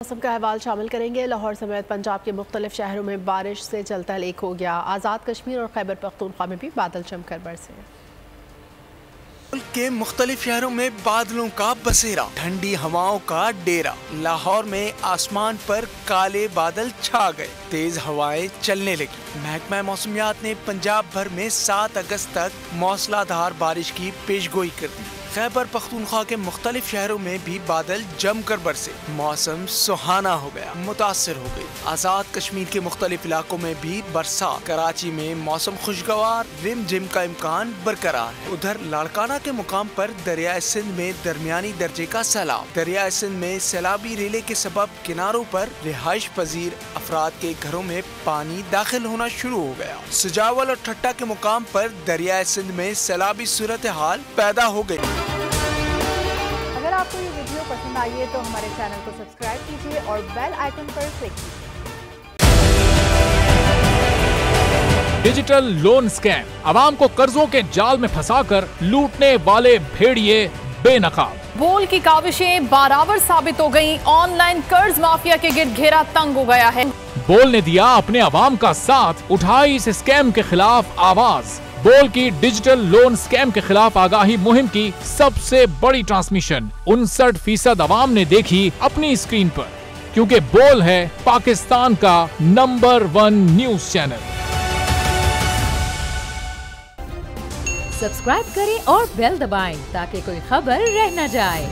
मौसम का अहवाल शामिल करेंगे। लाहौर समेत पंजाब के मुख्तलिफ शहरों में बारिश से जलथल एक हो गया। आज़ाद कश्मीर और खैबर पख्तूनख्वा में भी बादल जमकर बरसे। मुल्क के मुख्तलिफ शहरों में बादलों का बसेरा, ठंडी हवाओं का डेरा। लाहौर में आसमान पर काले बादल छा गए, तेज हवाएं चलने लगी। महकमा मौसमियात ने पंजाब भर में 7 अगस्त तक मौसलाधार बारिश की पेशगोई कर दी। खैबर पख्तूनख्वा के मुख्तलिफ शहरों में भी बादल जमकर बरसे, मौसम सुहाना हो गया, मुतासिर हो गई। आज़ाद कश्मीर के मुख्तलिफ इलाकों में भी बरसात। कराची में मौसम खुशगवार, रिम झिम का इम्कान बरकरार है। उधर लाड़काना के मुकाम पर दरियाए सिंध में दरमियानी दर्जे का सैलाब। दरियाए सिंध में सैलाबी रेले के सबब किनारों पर रिहाइश पजीर अफराद के घरों में पानी दाखिल होना शुरू हो गया। सुजावल और ठट्टा के मुकाम पर दरियाए सिंध में सैलाबी सूरत हाल पैदा हो गई। अगर आपको ये वीडियो पसंद आई है तो हमारे चैनल को सब्सक्राइब कीजिए और बेल आइकन पर क्लिक कीजिए। डिजिटल लोन स्कैम, आवाम को कर्जों के जाल में फंसाकर लूटने वाले भेड़िए बेनकाब। बोल की काविशें बाराबर साबित हो गईं। ऑनलाइन कर्ज माफिया के गिर्द घेरा तंग हो गया है। बोल ने दिया अपने आवाम का साथ, उठाई इस स्कैम के खिलाफ आवाज। बोल की डिजिटल लोन स्कैम के खिलाफ आगाही मुहिम की सबसे बड़ी ट्रांसमिशन 59% आवाम ने देखी अपनी स्क्रीन पर, क्योंकि बोल है पाकिस्तान का नंबर 1 न्यूज चैनल। सब्सक्राइब करें और बेल दबाएं ताकि कोई खबर रह न जाए।